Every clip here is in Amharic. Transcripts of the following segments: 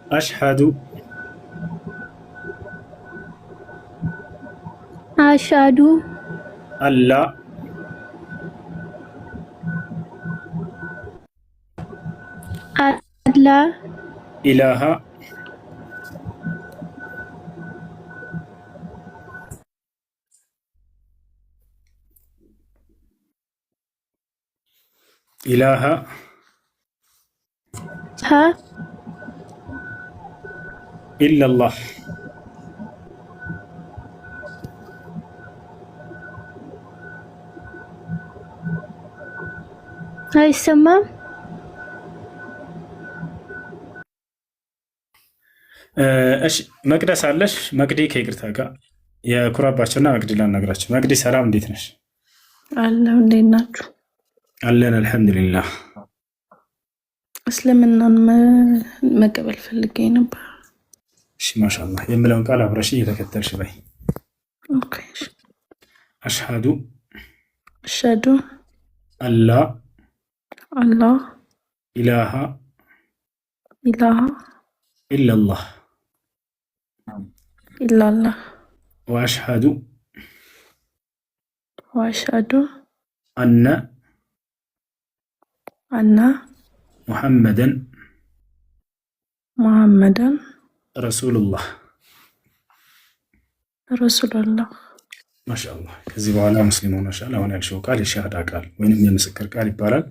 أشهد أشهد أن لا أن لا إله إله إله إلا الله. አይሰማም። እሺ መቅደስ አለሽ? መቅዲ ከይቅርታ ጋር የኩራባቸውና መቅዲ ላናግራቸው። መቅዲ ሰላም፣ እንዴት ነሽ? አለሁ። እንዴት ናችሁ? አለን አልሐምዱሊላህ። እስልምናን መቀበል ፈልጌ ነበር። እሺ ማሻአላህ። የምለውን ቃል አብረሽ እየተከተልሽ በይ። ኦኬ። አሽሃዱ አሽሀዱ አላ አላ ኢላሃ ኢላሃ ኢላላህ ኢላላህ ወአሽሃዱ ወአሽሀዱ አነ አነ ሙሐመደን ሙሐመደን ረሱሉላህ። ረሱሉላህ። ማሻአላህ። ከዚህ በኋላ ሙስሊም ሆነሻል። አሁን ያልሽው ቃል የሻሃዳ ቃል ወይንም የምስክር ቃል ይባላል።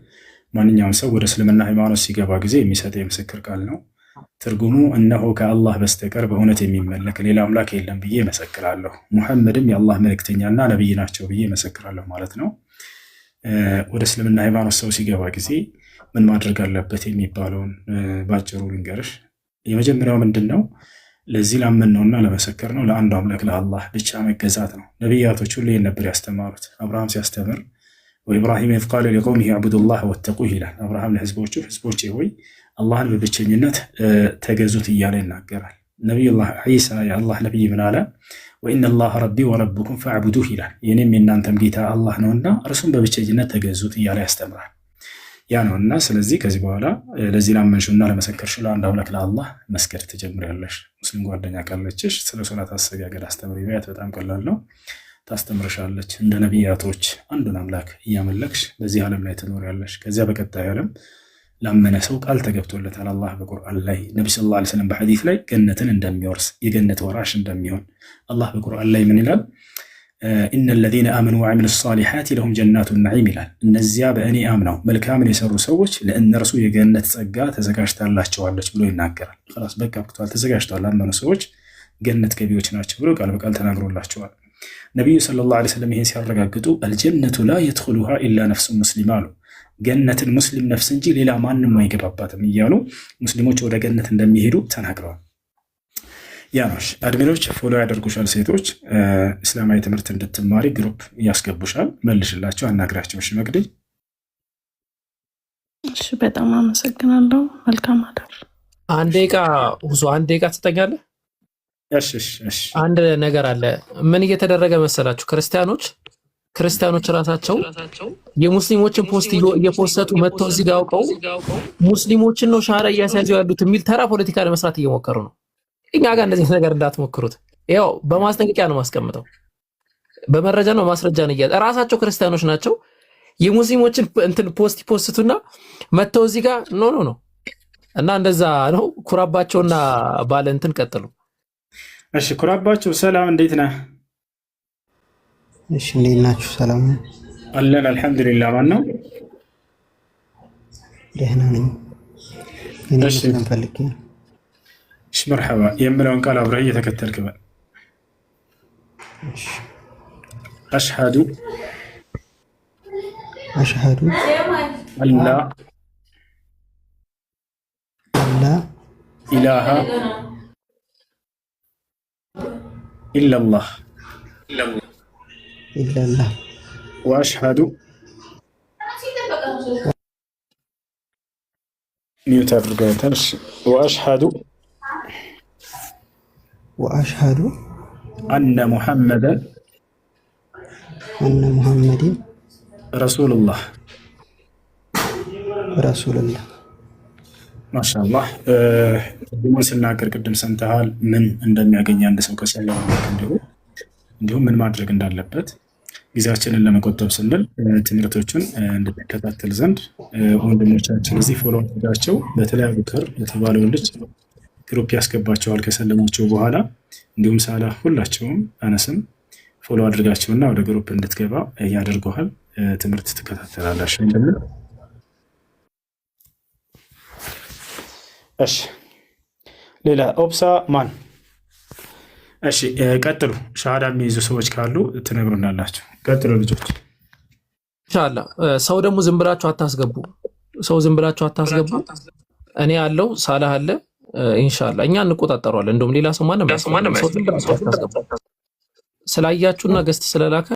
ማንኛውም ሰው ወደ እስልምና ሃይማኖት ሲገባ ጊዜ የሚሰጠው የምስክር ቃል ነው። ትርጉሙ እነሆ ከአላህ በስተቀር በእውነት የሚመለክ ሌላ አምላክ የለም ብዬ መሰክራለሁ፣ ሙሐመድም የአላህ መልእክተኛና ነቢይ ናቸው ብዬ መሰክራለሁ ማለት ነው። ወደ እስልምና ሃይማኖት ሰው ሲገባ ጊዜ ምን ማድረግ አለበት የሚባለውን ባጭሩ ልንገርሽ። የመጀመሪያው ምንድን ነው? ለዚህ ላመን ነውና ለመሰከር ነው ለአንዱ አምላክ ለአላህ ብቻ መገዛት ነው። ነቢያቶች ሁሉ ይህን ነበር ያስተማሩት። አብርሃም ሲያስተምር ወኢብራሂም ኢዝ ቃለ ሊቀውሚሂ አዕቡዱላህ ወተቁህ ይላል። አብርሃም ለህዝቦቹ ህዝቦቼ ሆይ አላህን በብቸኝነት ተገዙት እያለ ይናገራል። ነቢዩላህ ዒሳ የአላህ ነቢይ ምን አለ? ወኢነላህ ረቢ ወረብኩም ፈዕቡዱህ ይላል። የኔም የእናንተም ጌታ አላህ ነውና እርሱም በብቸኝነት ተገዙት እያለ ያስተምራል። ያ ነውና ስለዚህ ከዚህ በኋላ ለዚህ ላመንሽውና ለመሰከርሽው ለአንድ አምላክ ለአላህ መስገድ ትጀምሪያለሽ። ሙስሊም ጓደኛ ካለችሽ ስለ ሶላት አሰጋገድ አስተምሪ ቢያት በጣም ቀላል ነው፣ ታስተምርሻለች። እንደ ነቢያቶች አንዱን አምላክ እያመለክሽ በዚህ ዓለም ላይ ትኖሪያለሽ። ከዚያ በቀጣይ ዓለም ላመነ ሰው ቃል ተገብቶለታል አላህ በቁርአን ላይ። ነቢ ሰለላሁ ዐለይሂ ወሰለም በሐዲስ ላይ ገነትን እንደሚወርስ የገነት ወራሽ እንደሚሆን አላህ በቁርአን ላይ ምን ይላል? ኢነ ለዚነ አመኑ ወዐሚሉ ሷሊሓት ለሁም ጀናቱ ነዒም ይላል። እነዚያ በእኔ አምነው መልካምን የሰሩ ሰዎች ለእነርሱ የገነት ጸጋ ተዘጋጅታላቸዋለች ብሎ ይናገራል። ኸላስ በቃ ብቅቷል፣ ተዘጋጅተዋል። ላመኑ ሰዎች ገነት ገቢዎች ናቸው ብሎ ቃል በቃል ተናግሮላቸዋል። ነቢዩ ሰለላሁ ዐለይሂ ወሰለም ይሄን ሲያረጋግጡ አልጀነቱ ላ የድኹሉሃ ኢላ ነፍሱ ሙስሊም አሉ። ገነትን ሙስሊም ነፍስ እንጂ ሌላ ማንም አይገባባትም እያሉ ሙስሊሞች ወደ ገነት እንደሚሄዱ ተናግረዋል። ያኖሽ አድሚኖች ፎሎ ያደርጉሻል። ሴቶች እስላማዊ ትምህርት እንድትማሪ ግሩፕ እያስገቡሻል። መልሽላቸው፣ አናግራቸው። እሺ መቅደል። እሺ በጣም አመሰግናለሁ። መልካም አዳር። አንድ ደቂቃ ትጠኛለህ? እሺ። አንድ ነገር አለ። ምን እየተደረገ መሰላችሁ? ክርስቲያኖች ራሳቸው የሙስሊሞችን ፖስት እየፖሰቱ መጥተው እዚህ ጋር አውቀው ሙስሊሞችን ነው ሻራ እያስያዙ ያሉት የሚል ተራ ፖለቲካ ለመስራት እየሞከሩ ነው። እኛ ጋር እንደዚህ ነገር እንዳትሞክሩት። ያው በማስጠንቀቂያ ነው ማስቀምጠው፣ በመረጃ ነው ማስረጃ ነው። ራሳቸው ክርስቲያኖች ናቸው። የሙስሊሞችን እንትን ፖስት ይፖስቱና መጥተው እዚህ ጋር ኖ እና እንደዛ ነው። ኩራባቸውና ባለ እንትን ቀጥሉ። እሺ ኩራባቸው፣ ሰላም እንዴት ነህ? እሺ እንዴት ናችሁ? ሰላም አለን አልሐምዱሊላህ። ማን ነው? ደህና ነኝ። እኔ መስለም ፈልጌ ነው። እሺ መርሐባ። የምለውን ቃል አብረህ እየተከተልክ በል። እሺ አሽሀዱ አላ ኢላሃ ኢላላህ ወአሽሀዱ ሚዩት አድርገውታል። ወአሽሀዱ አነ ሙሐመደን ረሱሉላህ ማሻአላህ ምን ስናገር ቅድም ሰምተሃል፣ ምን እንደሚያገኝ አንድ ሰው ከሰለመ እንዲሁም ምን ማድረግ እንዳለበት ጊዜያችንን ለመቆጠብ ስንል ትምህርቶችን እንድትከታተል ዘንድ ወንድሞቻችን እዚህ ፎሎ አድርጋቸው። በተለያዩ ከር የተባለውን ልጅ ግሩፕ ያስገባቸዋል ከሰለማቸው በኋላ። እንዲሁም ሳላ ሁላቸውም አነስም ፎሎ አድርጋቸውና ወደ ግሩፕ እንድትገባ ያደርገዋል። ትምህርት ትከታተላላችሁ እንደምን። እሺ ሌላ ኦብሳ ማን? እሺ ቀጥሉ። ሻሃዳ የሚይዙ ሰዎች ካሉ ትነግሩናላችሁ። ቀጥሉ ልጆች። ኢንሻአላህ ሰው ደግሞ ዝም ብላችሁ አታስገቡ። ሰው ዝም ብላችሁ አታስገቡ። እኔ ያለው ሳላህ አለ። ኢንሻአላህ እኛ እንቆጣጠረዋለን። እንደውም ሌላ ሰው ማንም ሰው ዝም ብላችሁ አታስገቡ። ስላያችሁና ገስት ስለላከ